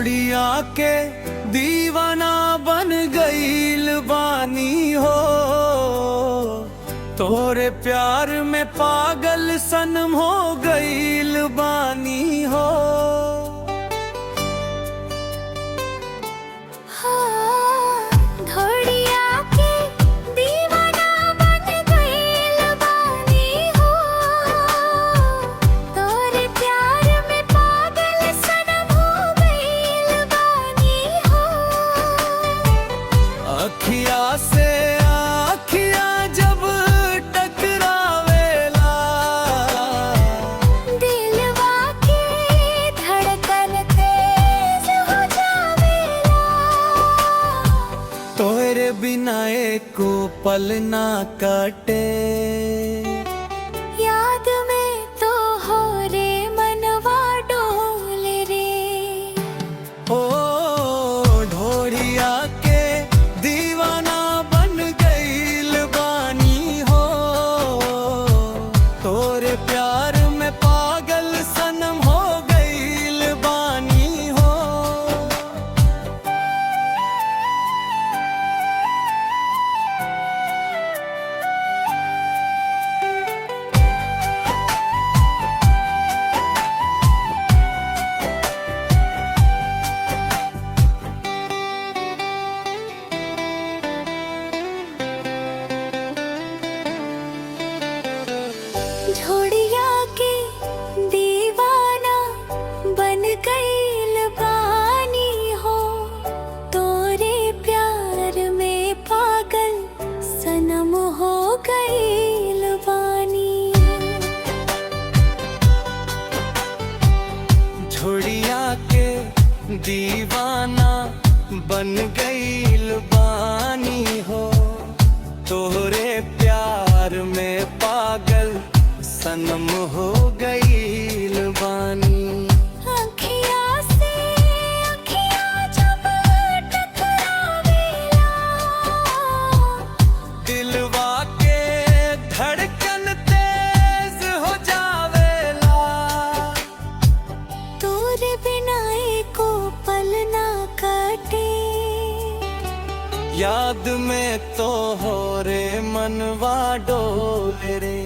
ढोड़िया के दीवाना बन गईल बानी हो, तोरे प्यार में पागल सनम हो गईल बानी हो। अखिया से अखिया जब टकरावेला, दिलवा की धड़कन तेज हो जावेला। तोरे बिना एको पल ना कटे, याद में तो हो रे मनवा डोले रे। ओ ढोड़िया के दीवाना बन गईल बानी हो, तोरे प्यार में पागल सनम हो गईल बानी हो। ढोड़िया के दीवाना बन गईल बानी हो, तोरे प्यार में पागल सनम हो गईल बानी। ढोड़िया के दीवाना बन गईल बानी हो, तोरे प्यार में पागल सनम हो गईल बानी। अखिया से अखिया जब टकरावेला, दिलवा के धड़कन तेज हो जावेला। तोरे बिना एको पल ना कटे, याद में तो हो रे मनवा डोले रे।